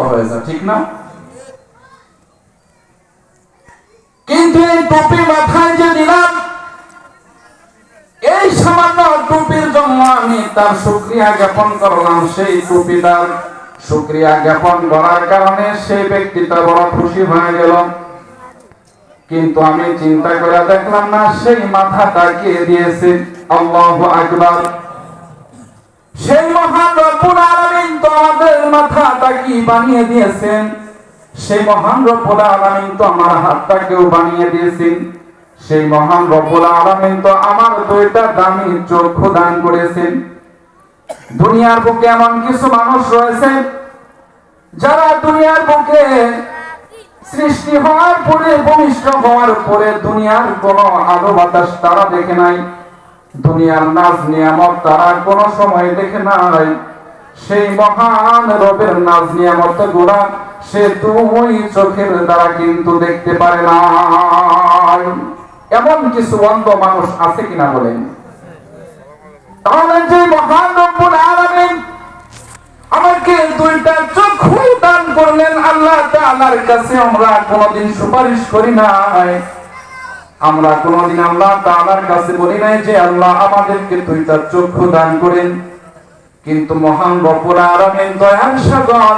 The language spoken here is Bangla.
হয়েছে, ঠিক না? কিন্তু এই টুপি মাথায় যে দিলাম, এই সামান্য টুপির জন্য আমি তার শুকরিয়া জ্ঞাপন করলাম। সেই টুপিটার শুকরিয়া জ্ঞাপন করার কারণে সেই ব্যক্তিটা বড় খুশি হয়ে গেল। কিন্তু আমি চিন্তা করে দেখলাম না, সেই মাথাটা কে দিয়েছে? আল্লাহু আকবার। সেই মহান রব্বুল আলামিন তো আমাদের মাথাটা কি বানিয়ে দিয়েছেন। সেই মহান রব্বুল আলামিন তো আমার হাতটাকেও বানিয়ে দিয়েছেন। সেই মহান রব্বুল আলামিন তো আমার দুইটা দামি চক্ষু দান করেছেন। দুনিয়ার বুকে এমন কিছু মানুষ রয়েছে যারা দুনিয়ার বুকে সৃষ্টি হওয়ার পরে, ভূমিষ্ঠ হওয়ার পরে দুনিয়ার কোনো আলো বাতাস তারা দেখে নাই, দুনিয়ার নাজ নিয়ামত তারা কোনো সময় দেখে নাই। সেই মহান রবের নাজ নিয়ামত গুলা সে দুই চোখের দ্বারা কিন্তু দেখতে পারে না। এমন কিছু অন্ধ মানুষ আছে কিনা বলেন? তাহলে যে মহান রব্বুল আলামিন আমাকে দুইটা চক্ষু দান করলেন, আল্লাহ তাআলার কাছে আমরা কোনদিন সুপারিশ করি নাই, আমরা কোনদিন আল্লাহ তাআলার কাছে বলি নাই যে আল্লাহ আমাদেরকে দুইটা চক্ষু দান করেন। কিন্তু মহান রব্বুল আলামিন দয়ার সাগর